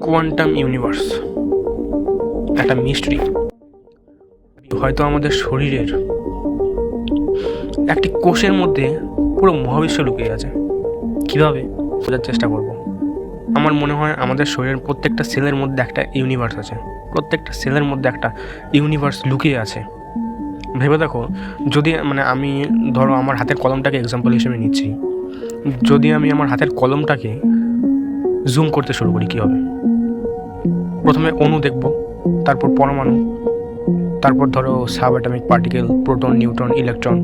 Quantum universe একটা mystery. হয়তো আমাদের শরীরের একটি কোষের মধ্যে পুরো মহাবিশ্ব লুকিয়ে আছে। কীভাবে বোঝার চেষ্টা করব। আমার মনে হয় আমাদের শরীরের প্রত্যেকটা সেলের মধ্যে একটা ইউনিভার্স আছে, প্রত্যেকটা সেলের মধ্যে একটা ইউনিভার্স লুকিয়ে আছে। ভেবে দেখো, যদি আমি ধরো আমার হাতের কলমটাকে এক্সাম্পল হিসেবে নিচ্ছি, যদি আমি আমার হাতের কলমটাকে জুম করতে শুরু করি, কী হবে? প্রথমে অণু দেখব, তারপর পরমাণু, তারপর ধরো sub atomic particle, proton, neutron, electron.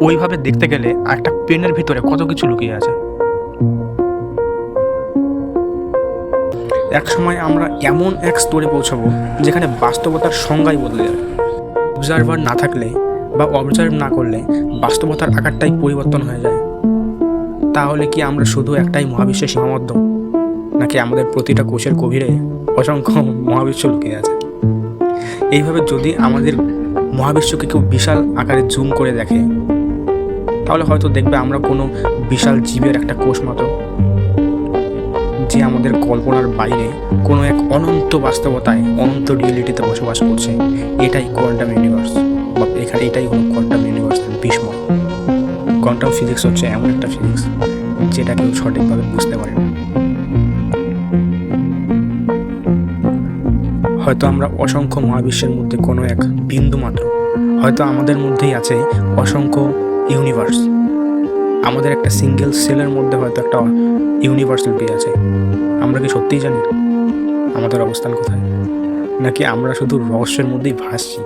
ওইভাবে দেখতে গেলে একটা পেনের ভিতরে কত কিছু লুকিয়ে আছে। এক সময় আমরা এমন এক স্তরে পৌঁছাবো যেখানে বাস্তবতার সংজ্ঞাই বদলে যাবে। অবজারভার না থাকলে বা অবজার্ভ না করলে বাস্তবতার আকারটাই পরিবর্তন হয়ে যায়। তাহলে কি আমরা শুধু একটাই মহাবিশ্বে সীমাবদ্ধ, নাকি আমাদের প্রতিটা কোষের গভীরে অসংখ্য মহাবিশ্ব লুকিয়ে আছে? এইভাবে যদি আমাদের মহাবিশ্বকে কেউ বিশাল আকারে জুম করে দেখে, তাহলে হয়তো দেখবে আমরা কোনো বিশাল জীবের একটা কোষ মাত্র, যে আমাদের কল্পনার বাইরে কোনো এক অনন্ত বাস্তবতায়, অনন্ত রিয়েলিটিতে বসবাস করছে। এটাই কোয়ান্টাম ইউনিভার্স, বা এটাই হলো কোয়ান্টাম ইউনিভার্সের বিস্ময়। কোয়ান্টাম ফিজিক্স হচ্ছে এমন একটা ফিজিক্স যেটা কেউ সঠিকভাবে বুঝতে পারে না। হয়তো আমরা অসংখ্য মহাবিশ্বের মধ্যে কোনো এক বিন্দু মাত্র, হয়তো আমাদের মধ্যেই আছে অসংখ্য ইউনিভার্স। আমাদের একটা সিঙ্গেল সেলের মধ্যে হয়তো একটা ইউনিভার্স লুকিয়ে আছে। আমরা কি সত্যিই জানি আমাদের অবস্থান কোথায়, নাকি আমরা শুধু রহস্যের মধ্যেই ভাসছি?